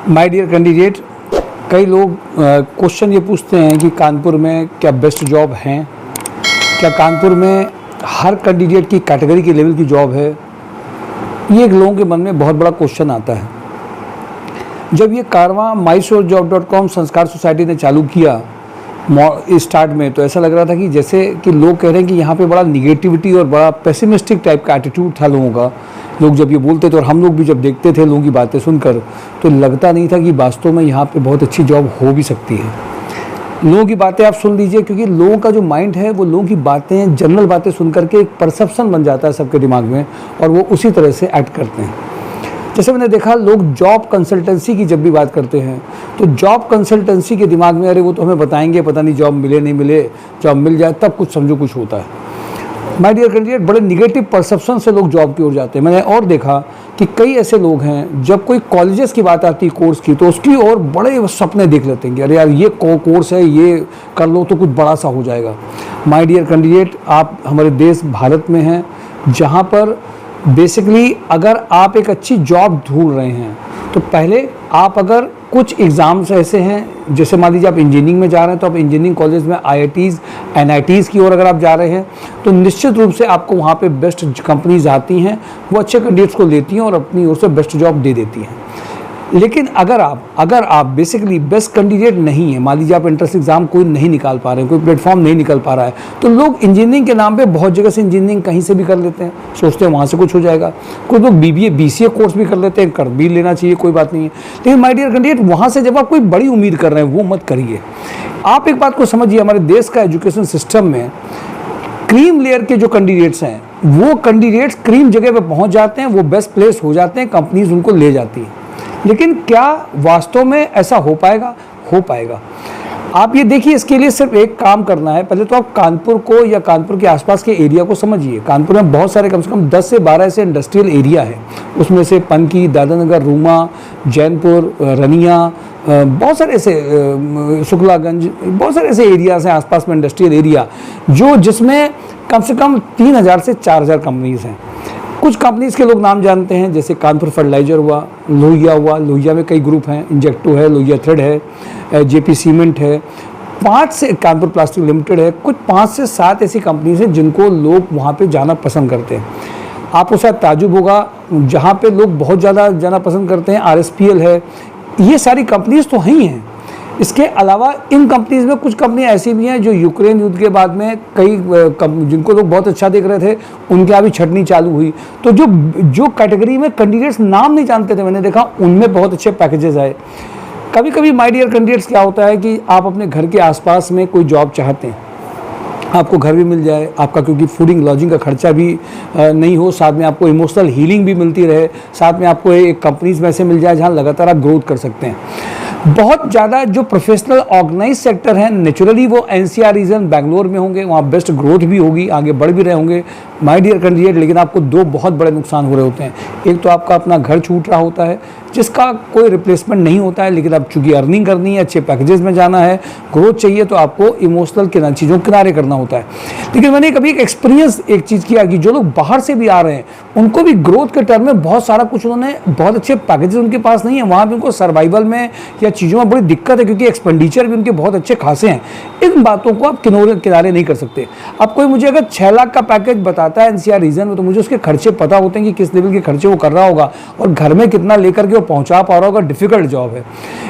My dear candidate, कई लोग question ये पूछते हैं कि कानपुर में क्या बेस्ट जॉब हैं, क्या कानपुर में हर कैंडिडेट की कैटेगरी के लेवल की जॉब है। ये एक लोगों के मन में बहुत बड़ा क्वेश्चन आता है। जब ये कारवां MySourceJob.com संस्कार सोसाइटी ने चालू किया स्टार्ट में, तो ऐसा लग रहा था कि जैसे कि लोग कह रहे हैं कि यहाँ पे बड़ा निगेटिविटी और बड़ा पेसिमिस्टिक टाइप का एटीट्यूड था लोगों का। लोग जब ये बोलते थे और हम लोग भी जब देखते थे लोगों की बातें सुनकर, तो लगता नहीं था कि वास्तव में यहाँ पे बहुत अच्छी जॉब हो भी सकती है। लोगों की बातें आप सुन लीजिए, क्योंकि लोगों का जो माइंड है वो लोगों की बातें, जनरल बातें सुन करके एक परसेप्शन बन जाता है सबके दिमाग में, और वो उसी तरह से एक्ट करते हैं। जैसे मैंने देखा, लोग जॉब कंसल्टेंसी की जब भी बात करते हैं तो जॉब कंसल्टेंसी के दिमाग में, अरे वो तो हमें बताएंगे, पता नहीं जॉब मिले नहीं मिले, जॉब मिल जाए तब कुछ समझो कुछ होता है। माय डियर कैंडिडेट, बड़े निगेटिव परसेप्शन से लोग जॉब की ओर जाते हैं। मैंने और देखा कि कई ऐसे लोग हैं, जब कोई कॉलेजेस की बात आती है कोर्स की, तो उसकी और बड़े सपने देख लेते हैं कि अरे यार ये कोर्स है, ये कर लो तो कुछ बड़ा सा हो जाएगा। माय डियर कैंडिडेट, आप हमारे देश भारत में हैं, जहाँ पर बेसिकली अगर आप एक अच्छी जॉब ढूंढ रहे हैं तो पहले आप अगर कुछ एग्ज़ाम्स ऐसे हैं, जैसे मान लीजिए आप इंजीनियरिंग में जा रहे हैं, तो आप इंजीनियरिंग कॉलेज में IITs NITs की ओर अगर आप जा रहे हैं तो निश्चित रूप से आपको वहाँ पे बेस्ट कंपनीज आती हैं, वो अच्छे कैंडिडेट्स को लेती हैं और अपनी ओर से बेस्ट जॉब दे देती हैं। लेकिन अगर आप बेसिकली बेस्ट कैंडिडेट नहीं है, मान लीजिए आप एंट्रेंस एग्जाम कोई नहीं निकाल पा रहे हैं, कोई प्लेटफॉर्म नहीं निकल पा रहा है, तो लोग इंजीनियरिंग के नाम पे बहुत जगह से इंजीनियरिंग कहीं से भी कर लेते हैं, सोचते हैं वहाँ से कुछ हो जाएगा। कुछ लोग BBA BCA कोर्स भी कर लेते हैं, कर भी लेना चाहिए, कोई बात नहीं है। लेकिन माय डियर कैंडिडेट, वहाँ से जब आप कोई बड़ी उम्मीद कर रहे हैं वो मत करिए। आप एक बात को समझिए, हमारे देश का एजुकेशन सिस्टम में क्रीम लेयर के जो कैंडिडेट्स हैं, वो कैंडिडेट्स क्रीम जगह पे पहुँच जाते हैं, वो बेस्ट प्लेस हो जाते हैं, कंपनीज उनको ले जाती हैं। लेकिन क्या वास्तव में ऐसा हो पाएगा? हो पाएगा। आप ये देखिए, इसके लिए सिर्फ एक काम करना है। पहले तो आप कानपुर को या कानपुर के आसपास के एरिया को समझिए। कानपुर में बहुत सारे, कम से कम 10 से 12 ऐसे इंडस्ट्रियल एरिया है। उसमें से पनकी, दादरनगर, रूमा, जैनपुर, रनिया, बहुत सारे ऐसे, शुक्लागंज, बहुत सारे ऐसे एरियाज हैं आसपास में, इंडस्ट्रियल एरिया, जिसमें कम से कम 3000 से 4000 कंपनीज हैं। कुछ कंपनीज के लोग नाम जानते हैं, जैसे कानपुर फर्टिलाइजर हुआ, लोहिया में कई ग्रुप हैं, इंजेक्टो है, लोहिया थ्रेड है, JP सीमेंट है, 5 से कानपुर प्लास्टिक लिमिटेड है। कुछ 5 से 7 ऐसी कंपनीज हैं जिनको लोग वहाँ पे जाना पसंद करते हैं। आपको शायद ताजुब होगा, जहाँ पे लोग बहुत ज़्यादा जाना पसंद करते हैं, RSPL है। ये सारी कंपनीज तो ही हैं। इसके अलावा इन कंपनीज में कुछ कंपनियां ऐसी भी हैं जो यूक्रेन युद्ध के बाद में कई जिनको लोग बहुत अच्छा देख रहे थे, उनके यहाँ भी छटनी चालू हुई। तो जो कैटेगरी में कैंडिडेट्स नाम नहीं जानते थे, मैंने देखा उनमें बहुत अच्छे पैकेजेस आए। कभी कभी माय डियर कैंडिडेट्स, क्या होता है कि आप अपने घर के आसपास में कोई जॉब चाहते हैं, आपको घर भी मिल जाए, आपका क्योंकि फूडिंग लॉजिंग का खर्चा भी नहीं हो, साथ में आपको इमोशनल हीलिंग भी मिलती रहे, साथ में आपको एक कंपनीज में से मिल जाए जहाँ लगातार आप ग्रोथ कर सकते हैं। बहुत ज़्यादा जो प्रोफेशनल ऑर्गेनाइज सेक्टर हैं, नेचुरली वो NCR रीजन बेंगलोर में होंगे, वहाँ बेस्ट ग्रोथ भी होगी, आगे बढ़ भी रहे होंगे माय डियर कैंडिडेट। लेकिन आपको 2 बहुत बड़े नुकसान हो रहे होते हैं। एक तो आपका अपना घर छूट रहा होता है, जिसका कोई रिप्लेसमेंट नहीं होता है, लेकिन अब चूंकि अर्निंग करनी है, अच्छे पैकेजेस में जाना है, ग्रोथ चाहिए, तो आपको इमोशनल चीज़ों किनारे करना होता है। लेकिन मैंने कभी एक एक्सपीरियंस एक चीज़ किया कि जो लोग बाहर से भी आ रहे हैं, उनको भी ग्रोथ के टर्म में बहुत सारा कुछ, उन्होंने बहुत अच्छे पैकेजेस उनके पास नहीं है, वहाँ भी उनको सर्वाइवल में या चीज़ों में बड़ी दिक्कत है, क्योंकि एक्सपेंडिचर भी उनके बहुत अच्छे खासे हैं। इन बातों को आप किनारे नहीं कर सकते। अब कोई मुझे अगर 6 लाख का पैकेज बताता है NCR रीजन में, तो मुझे उसके खर्चे पता होते हैं कि किस लेवल के खर्चे वो कर रहा होगा और घर में कितना लेकर के वो पहुंचा पा रहा होगा। डिफिकल्ट जॉब है।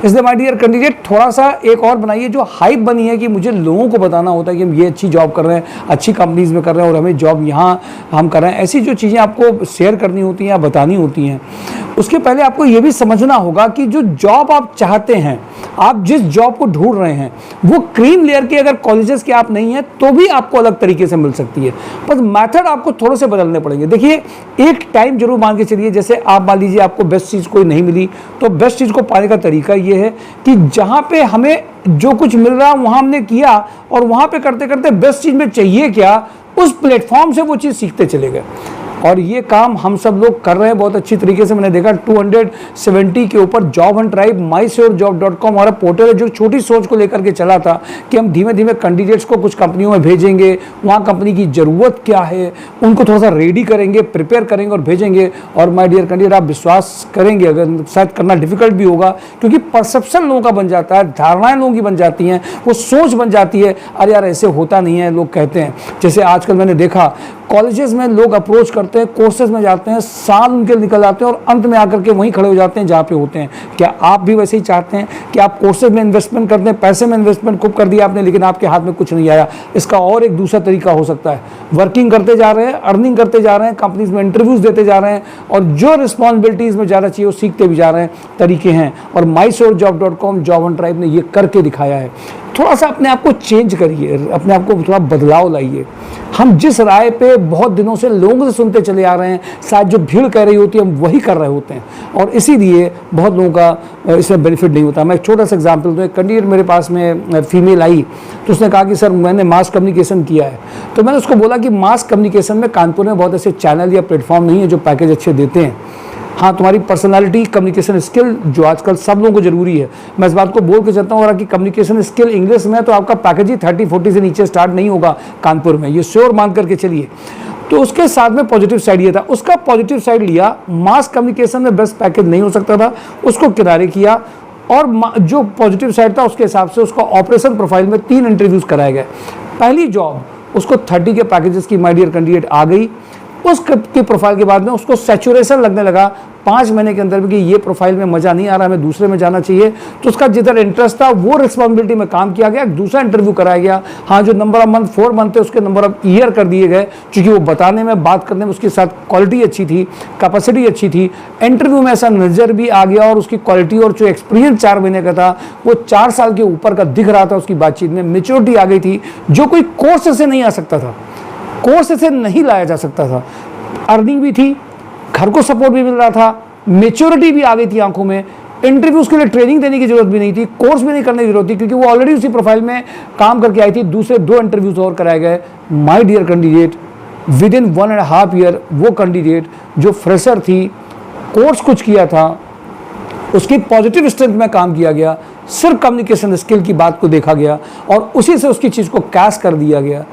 इसलिए माय डियर कैंडिडेट, थोड़ा सा एक और बनाइए। जो हाइप बनी है कि मुझे लोगों को बताना होता है कि हम ये अच्छी जॉब कर रहे हैं, अच्छी कंपनीज में कर रहे हैं और हमें जॉब यहाँ हम कर रहे हैं, ऐसी जो चीज़ें आपको शेयर करनी होती हैं या बतानी होती हैं, उसके पहले आपको ये भी समझना होगा कि जो जॉब आप चाहते हैं, आप जिस जॉब को ढूंढ रहे हैं, वो क्रीम लेयर के अगर कॉलेजेस के आप नहीं हैं तो भी आपको अलग तरीके से मिल सकती है। बस मेथड आपको थोड़े से बदलने पड़ेंगे। देखिए, एक टाइम जरूर मान के चलिए, जैसे आप मान लीजिए आपको बेस्ट चीज़ कोई नहीं मिली, तो बेस्ट चीज़ को पाने का तरीका ये है कि जहाँ पे हमें जो कुछ मिल रहा वहाँ हमने किया, और वहाँ पे करते करते बेस्ट चीज़ में चाहिए क्या, उस प्लेटफॉर्म से वो चीज़ सीखते चले गए। और ये काम हम सब लोग कर रहे हैं बहुत अच्छी तरीके से। मैंने देखा 270 के ऊपर जॉब एंड ट्राइब mysurejobs.com हमारा पोर्टल है, जो छोटी सोच को लेकर के चला था कि हम धीमे धीमे कैंडिडेट्स को कुछ कंपनियों में भेजेंगे, वहाँ कंपनी की ज़रूरत क्या है उनको थोड़ा सा रेडी करेंगे, प्रिपेयर करेंगे और भेजेंगे। और माय डियर कैंडिडेट, आप विश्वास करेंगे, अगर शायद करना डिफिकल्ट भी होगा, क्योंकि परसेप्शन लोगों का बन जाता है, धारणाएं लोगों की बन जाती हैं, वो सोच बन जाती है, अरे यार ऐसे होता नहीं है, लोग कहते हैं। जैसे आजकल मैंने देखा कॉलेजेस में लोग अप्रोच करते हैं, कोर्सेज में जाते हैं, साल उनके निकल जाते हैं और अंत में आकर के वहीं खड़े हो जाते हैं जहाँ पे होते हैं। क्या आप भी वैसे ही चाहते हैं कि आप कोर्सेज में इन्वेस्टमेंट करते हैं, पैसे में इन्वेस्टमेंट खूब कर दिया आपने, लेकिन आपके हाथ में कुछ नहीं आया? इसका और एक दूसरा तरीका हो सकता है, वर्किंग करते जा रहे हैं, अर्निंग करते जा रहे हैं, कंपनीज में इंटरव्यूज देते जा रहे हैं और जो रिस्पॉन्सिबिलिटीज में ज़्यादा चाहिए वो सीखते भी जा रहे हैं, तरीके हैं। और mysurejobs.com जॉब एंड ट्राइब ने ये करके दिखाया है। थोड़ा सा अपने आप को चेंज करिए, अपने आप को थोड़ा बदलाव लाइए। हम जिस राय पे बहुत दिनों से लोगों से सुनते चले आ रहे हैं, शायद जो भीड़ कह रही होती है हम वही कर रहे होते हैं, और इसीलिए बहुत लोगों का इसमें बेनिफिट नहीं होता। मैं एक छोटा सा एग्जांपल दूँ। एक कैंडिडेट मेरे पास में फीमेल आई, तो उसने कहा कि सर मैंने मास कम्युनिकेशन किया है। तो मैंने उसको बोला कि मास कम्युनिकेशन में कानपुर में बहुत ऐसे चैनल या प्लेटफॉर्म नहीं है जो पैकेज अच्छे देते हैं। हाँ, तुम्हारी पर्सनालिटी, कम्युनिकेशन स्किल जो आजकल सब लोगों को जरूरी है, मैं इस बात को बोल के चलता हूँ। और कि कम्युनिकेशन स्किल इंग्लिश में है तो आपका पैकेज ही 30-40 से नीचे स्टार्ट नहीं होगा कानपुर में, ये श्योर मान करके चलिए। तो उसके साथ में पॉजिटिव साइड ये था, उसका पॉजिटिव साइड लिया, मास कम्युनिकेशन में बेस्ट पैकेज नहीं हो सकता था, उसको किनारे किया। और जो पॉजिटिव साइड था उसके हिसाब से उसको ऑपरेशन प्रोफाइल में 3 इंटरव्यूज़ कराए गए। पहली जॉब उसको 30 के पैकेजेस की माय डियर कैंडिडेट आ गई। उस की प्रोफाइल के बाद में उसको सैचुरेशन लगने लगा 5 महीने के अंदर भी कि ये प्रोफाइल में मज़ा नहीं आ रहा, हमें दूसरे में जाना चाहिए। तो उसका जिधर इंटरेस्ट था वो रिस्पॉन्सिबिलिटी में काम किया गया, दूसरा इंटरव्यू कराया गया। हाँ, जो नंबर ऑफ मंथ 4 मंथ थे उसके नंबर ऑफ ईयर कर दिए गए, क्योंकि वो बताने में, बात करने में उसके साथ क्वालिटी अच्छी थी, कैपेसिटी अच्छी थी। इंटरव्यू में ऐसा नज़र भी आ गया और उसकी क्वालिटी और जो एक्सपीरियंस 4 महीने का था वो 4 साल के ऊपर का दिख रहा था। उसकी बातचीत में मेच्योरिटी आ गई थी, जो कोई कोर्स से नहीं आ सकता था, कोर्स से नहीं लाया जा सकता था। अर्निंग भी थी, घर को सपोर्ट भी मिल रहा था, मेच्योरिटी भी आ गई थी आंखों में। इंटरव्यूज के लिए ट्रेनिंग देने की जरूरत भी नहीं थी, कोर्स भी नहीं करने की जरूरत थी, क्योंकि वो ऑलरेडी उसी प्रोफाइल में काम करके आई थी। दूसरे 2 इंटरव्यूज और कराए गए। My dear candidate, within 1.5 year वो कैंडिडेट जो फ्रेशर थी, कोर्स कुछ किया था, उसकी पॉजिटिव स्ट्रेंथ में काम किया गया, सिर्फ कम्युनिकेशन स्किल की बात को देखा गया और उसी से उसकी चीज़ को कैश कर दिया गया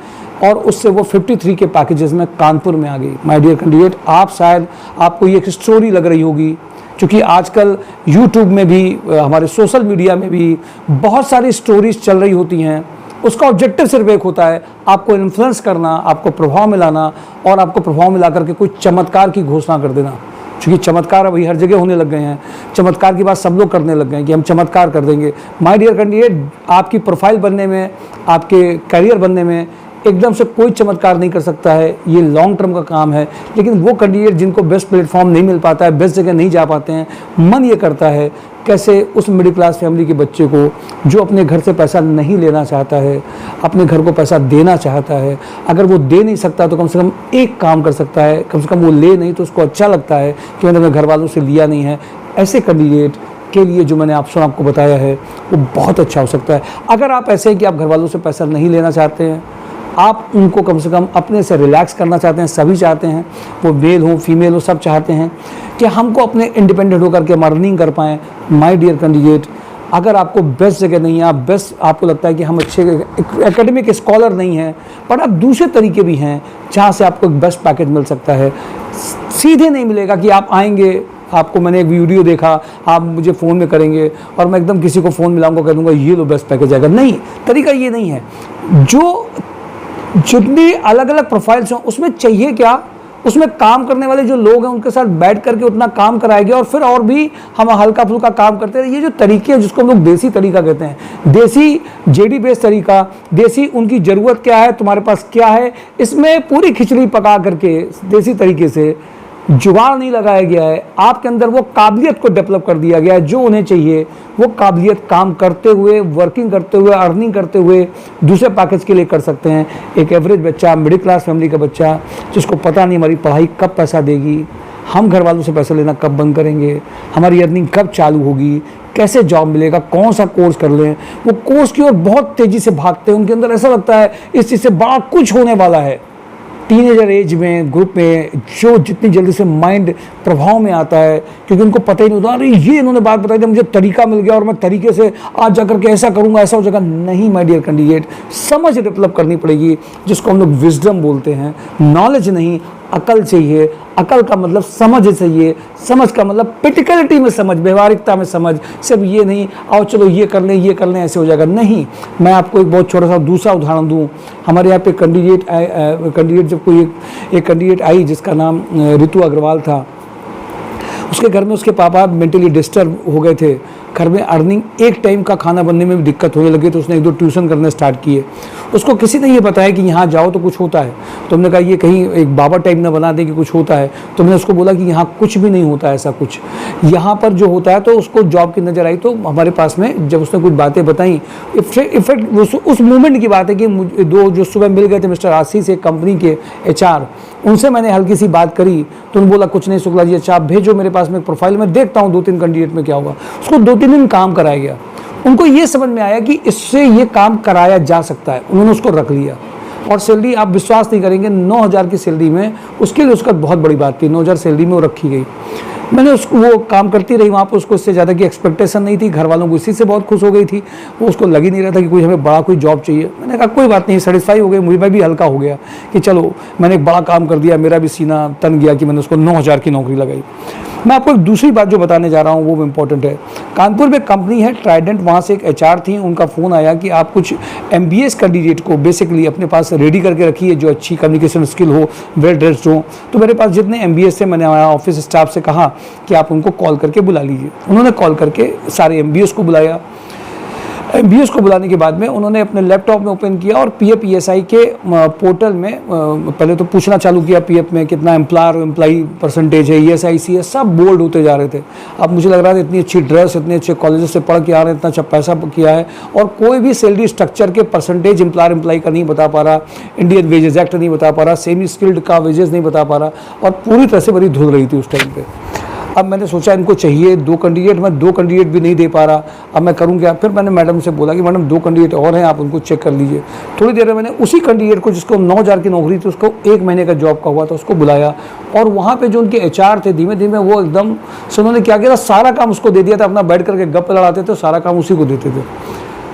और उससे वो 53 के पैकेजेस में कानपुर में आ गई। माय डियर कैंडिडेट, आप शायद आपको ये एक स्टोरी लग रही होगी, क्योंकि आजकल यूट्यूब में भी, हमारे सोशल मीडिया में भी बहुत सारी स्टोरीज चल रही होती हैं। उसका ऑब्जेक्टिव सिर्फ एक होता है, आपको इन्फ्लुएंस करना, आपको प्रभाव में लाना और आपको प्रभाव में ला करके कोई चमत्कार की घोषणा कर देना। क्योंकि चमत्कार अभी हर जगह होने लग गए हैं, चमत्कार की बात सब लोग करने लग गए हैं कि हम चमत्कार कर देंगे। माय डियर कैंडिडेट, आपकी प्रोफाइल बनने में, आपके करियर बनने में एकदम से कोई चमत्कार नहीं कर सकता है, ये लॉन्ग टर्म का काम है। लेकिन वो कैंडिडेट जिनको बेस्ट प्लेटफॉर्म नहीं मिल पाता है, बेस्ट जगह नहीं जा पाते हैं, मन ये करता है कैसे उस मिडिल क्लास फैमिली के बच्चे को जो अपने घर से पैसा नहीं लेना चाहता है, अपने घर को पैसा देना चाहता है, अगर वो दे नहीं सकता तो कम से कम एक काम कर सकता है, कम से कम वो ले नहीं तो उसको अच्छा लगता है कि मैंने अपने घर वालों से लिया नहीं है। ऐसे कैंडिडेट के लिए जो मैंने ऑप्शन आपको बताया है वो बहुत अच्छा हो सकता है। अगर आप ऐसे हैं कि आप घर वालों से पैसा नहीं लेना चाहते हैं, आप उनको कम से कम अपने से रिलैक्स करना चाहते हैं, सभी चाहते हैं, वो मेल हो फीमेल हो, सब चाहते हैं कि हमको अपने इंडिपेंडेंट होकर के अर्निंग कर पाएँ। माय डियर कैंडिडेट, अगर आपको बेस्ट जगह नहीं है, आप बेस्ट, आपको लगता है कि हम अच्छे एकेडमिक स्कॉलर नहीं हैं, पर अब दूसरे तरीके भी हैं जहाँ से आपको एक बेस्ट पैकेज मिल सकता है। सीधे नहीं मिलेगा कि आप आएंगे, आपको मैंने एक वीडियो देखा, आप मुझे फ़ोन में करेंगे और मैं एकदम किसी को फ़ोन मिलाऊंगा, कह दूँगा ये लो बेस्ट पैकेज आएगा। नहीं, तरीका ये नहीं है। जो जितनी अलग अलग प्रोफाइल्स हैं उसमें चाहिए क्या, उसमें काम करने वाले जो लोग हैं उनके साथ बैठ करके उतना काम कराएंगे और फिर और भी हम हल्का फुल्का काम करते हैं। ये जो तरीके हैं जिसको हम लोग देसी तरीका कहते हैं, देसी जेडी बेस्ड तरीका, देसी उनकी ज़रूरत क्या है, तुम्हारे पास क्या है, इसमें पूरी खिचड़ी पका करके देसी तरीके से जुगाड़ नहीं लगाया गया है। आपके अंदर वो काबिलियत को डेवलप कर दिया गया है जो उन्हें चाहिए, वो काबिलियत काम करते हुए, वर्किंग करते हुए, अर्निंग करते हुए दूसरे पैकेज के लिए कर सकते हैं। एक एवरेज बच्चा, मिडिल क्लास फैमिली का बच्चा जिसको पता नहीं हमारी पढ़ाई कब पैसा देगी, हम घर वालों से पैसा लेना कब बंद करेंगे, हमारी अर्निंग कब चालू होगी, कैसे जॉब मिलेगा, कौन सा कोर्स कर लें, वो कोर्स की ओर बहुत तेज़ी से भागते हैं। उनके अंदर ऐसा लगता है इस चीज़ से बड़ा कुछ होने वाला है, टीनेजर एज में ग्रुप में जो जितनी जल्दी से माइंड प्रभाव में आता है, क्योंकि उनको पता ही नहीं होता, अरे ये इन्होंने बात बताई थी, मुझे तरीका मिल गया और मैं तरीके से आज जाकर के ऐसा करूँगा, ऐसा हो जाएगा। नहीं माय डियर कैंडिडेट, समझ डेवलप करनी पड़ेगी, जिसको हम लोग विजडम बोलते हैं। नॉलेज नहीं, अकल चाहिए। अकल का मतलब समझ चाहिए, समझ का मतलब प्रैक्टिकलिटी में समझ, व्यवहारिकता में समझ। सिर्फ ये नहीं आओ चलो ये कर लें ऐसे हो जाएगा, नहीं। मैं आपको एक बहुत छोटा सा दूसरा उदाहरण दूं। हमारे यहाँ पे कैंडिडेट जब कोई एक कैंडिडेट आई जिसका नाम ऋतु अग्रवाल था। उसके घर में उसके पापा मेंटली डिस्टर्ब हो गए थे, घर में अर्निंग एक टाइम का खाना बनने में भी दिक्कत होने लगी, तो उसने एक दो ट्यूशन करने स्टार्ट किए। उसको किसी ने ये बताया कि यहाँ जाओ तो कुछ होता है, तो हमने कहा ये कहीं एक बाबा टाइप ना बना दे कि कुछ होता है। तो हमने उसको बोला कि यहाँ कुछ भी नहीं होता ऐसा कुछ, यहाँ पर जो होता है। तो उसको जॉब की नज़र आई, तो हमारे पास में जब उसने कुछ बातें बताई, इफेक्ट उस मोमेंट की बात है कि दो जो सुबह मिल गए थे मिस्टर आशीष एक कंपनी के HR, उनसे मैंने हल्की सी बात करी, तो उन्होंने बोला कुछ नहीं शुक्ला जी, अच्छा आप भेजो मेरे पास में प्रोफाइल, में देखता हूँ 2-3 कैंडिडेट में क्या होगा। उसको 2-3 दिन काम कराया गया। उनको ये समझ में आया कि इससे ये काम कराया जा सकता है, उन्होंने उसको रख लिया। और सैलरी आप विश्वास नहीं करेंगे, 9,000 की सैलरी में, उसके लिए उसका बहुत बड़ी बात थी, 9,000 सैलरी में वो रखी गई। मैंने उसको, वो काम करती रही वहाँ पर, उसको इससे ज़्यादा की एक्सपेक्टेशन नहीं थी, घर वालों को इसी से बहुत खुश हो गई थी। वो उसको लग ही नहीं रहा था कि कोई हमें बड़ा कोई जॉब चाहिए। मैंने कहा कोई बात नहीं, सेटिस्फाई हो गई, मुझे भी हल्का हो गया कि चलो मैंने एक बड़ा काम कर दिया, मेरा भी सीना तन गया कि मैंने उसको 9,000 की नौकरी लगाई। मैं आपको एक दूसरी बात जो बताने जा रहा हूँ वो इम्पोर्टेंट है। कानपुर में कंपनी है ट्राइडेंट, वहाँ से एक HR थी, उनका फ़ोन आया कि आप कुछ MBS कैंडिडेट को बेसिकली अपने पास रेडी करके रखिए, जो अच्छी कम्युनिकेशन स्किल हो, वेल ड्रेस्ड हो। तो मेरे पास जितने MBS थे, मैंने ऑफिस स्टाफ से कहा कि आप उनको कॉल करके बुला लीजिए। उन्होंने कॉल करके सारे MBS को बुलाया। MBS को बुलाने के बाद में उन्होंने अपने लैपटॉप में ओपन किया और PF ESI के पोर्टल में पहले तो पूछना चालू किया PF में कितना एम्प्लॉई परसेंटेज है, ESI CS सब बोल्ड होते जा रहे थे। अब मुझे लग रहा था इतनी अच्छी ड्रेस, इतने अच्छे कॉलेजेस से पढ़ के आ रहे हैं, इतना अच्छा पैसा किया है, और कोई भी सैलरी स्ट्रक्चर के परसेंटेज एम्प्लॉय का नहीं बता पा रहा, इंडियन वेजेस एक्ट नहीं बता पा रहा, सेमी स्किल्ड का वेजेस नहीं बता पा रहा, और पूरी तरह से बड़ी धुल रही थी उस टाइम पर। अब मैंने सोचा इनको चाहिए 2 कैंडिडेट, मैं 2 कैंडिडेट भी नहीं दे पा रहा, अब मैं करूँ क्या। फिर मैंने मैडम से बोला कि मैडम 2 कैंडिडेट और हैं, आप उनको चेक कर लीजिए। थोड़ी देर में मैंने उसी कैंडिडेट को जिसको 9,000 की नौकरी थी, उसको 1 महीने का जॉब का हुआ था, उसको बुलाया। और वहाँ पे जो उनके HR थे, धीमे धीमे वो एकदम से उन्होंने क्या किया था, सारा काम उसको दे दिया था। अपना बैठ करके गप लड़ाते थे, सारा काम उसी को देते थे।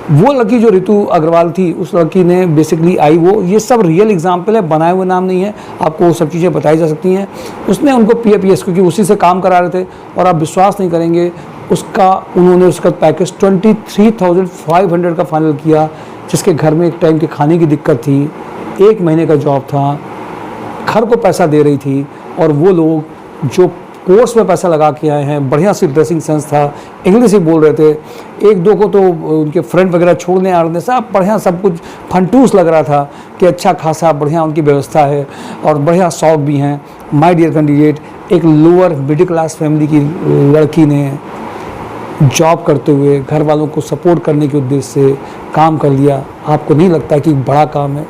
वो लड़की जो ऋतु अग्रवाल थी, उस लड़की ने बेसिकली आई, वो ये सब रियल एग्जाम्पल है, बनाए हुए नाम नहीं है, आपको वो सब चीज़ें बताई जा सकती हैं। उसने उनको PF क्योंकि उसी से काम करा रहे थे, और आप विश्वास नहीं करेंगे उन्होंने उसका पैकेज 23,500 का फाइनल किया, जिसके घर में एक टाइम के खाने की दिक्कत थी, 1 महीने का जॉब था, घर को पैसा दे रही थी। और वो लोग जो कोर्स में पैसा लगा के आए हैं, बढ़िया सी ड्रेसिंग सेंस था, इंग्लिश ही बोल रहे थे, 1-2 को तो उनके फ्रेंड वगैरह छोड़ने आ रहे थे, सब बढ़िया, सब कुछ फंटूस लग रहा था कि अच्छा खासा बढ़िया उनकी व्यवस्था है और बढ़िया शौक भी हैं। माय डियर कैंडिडेट, एक लोअर मिडिल क्लास फैमिली की लड़की ने जॉब करते हुए घर वालों को सपोर्ट करने के उद्देश्य से काम कर लिया। आपको नहीं लगता कि बड़ा काम है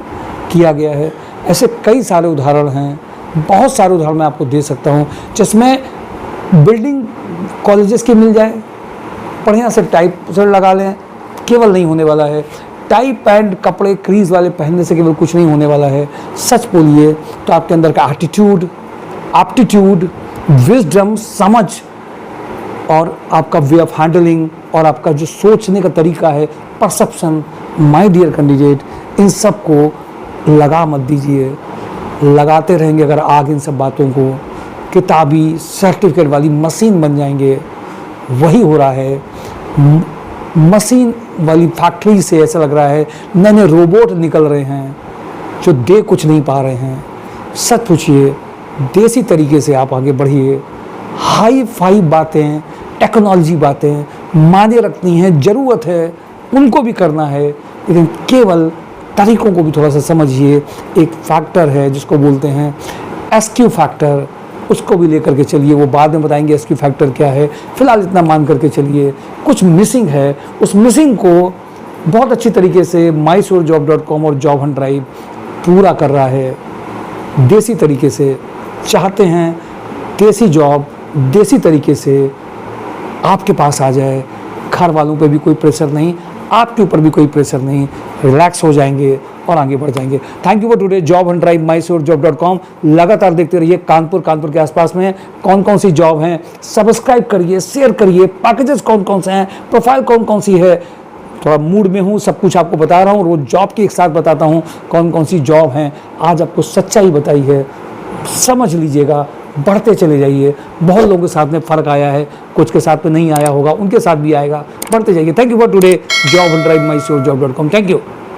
किया गया है? ऐसे कई सारे उदाहरण हैं, बहुत सारे उदाहरण मैं आपको दे सकता हूँ, जिसमें बिल्डिंग कॉलेजेस की मिल जाए, बढ़िया से टाइप शर्ट लगा लें, केवल नहीं होने वाला है। टाई पैंट कपड़े क्रीज वाले पहनने से केवल कुछ नहीं होने वाला है। सच बोलिए तो आपके अंदर का एटीट्यूड, एप्टीट्यूड, विजडम, समझ, और आपका वे ऑफ हैंडलिंग, और आपका जो सोचने का तरीका है, परसेप्शन, माय डियर कैंडिडेट, इन सब को लगा मत दीजिए। लगाते रहेंगे अगर आग इन सब बातों को, किताबी सर्टिफिकेट वाली मशीन बन जाएंगे। वही हो रहा है, मशीन वाली फैक्ट्री से ऐसा लग रहा है नए नए रोबोट निकल रहे हैं जो दे कुछ नहीं पा रहे हैं। सच पूछिए, देसी तरीके से आप आगे बढ़िए। हाई फाई बातें, टेक्नोलॉजी बातें मायने रखती हैं, ज़रूरत है, उनको भी करना है, लेकिन केवल तरीकों को भी थोड़ा सा समझिए। एक फैक्टर है जिसको बोलते हैं SQ फैक्टर, उसको भी लेकर के चलिए। वो बाद में बताएंगे SQ फैक्टर क्या है, फिलहाल इतना मान करके चलिए। कुछ मिसिंग है, उस मिसिंग को बहुत अच्छी तरीके से mysurjob.com और जॉब हंट ड्राइव पूरा कर रहा है। देसी तरीके से चाहते हैं, देसी जॉब देसी तरीके से आपके पास आ जाए, घर वालों पे भी कोई प्रेशर नहीं, आपके ऊपर भी कोई प्रेशर नहीं, रिलैक्स हो जाएंगे, और आगे बढ़ जाएंगे। Thank you for today. Job Hunt drive MySureJob.com लगातार देखते रहिए। कानपुर के आसपास में कौन कौन सी जॉब हैं, सब्सक्राइब करिए, शेयर करिए, पैकेजेस कौन कौन से हैं, प्रोफाइल कौन कौन सी है। थोड़ा मूड में हूँ, सब कुछ आपको बता रहा हूँ, रोज जॉब की एक साथ बताता हूँ कौन कौन सी जॉब हैं। आज आपको सच्चाई बताई है, समझ लीजिएगा, बढ़ते चले जाइए। बहुत लोगों के साथ में फ़र्क आया है, कुछ के साथ में नहीं आया होगा, उनके साथ भी आएगा। बढ़ते जाइए। Thank you for today. Job Hunt drive MySureJob.com। Thank you.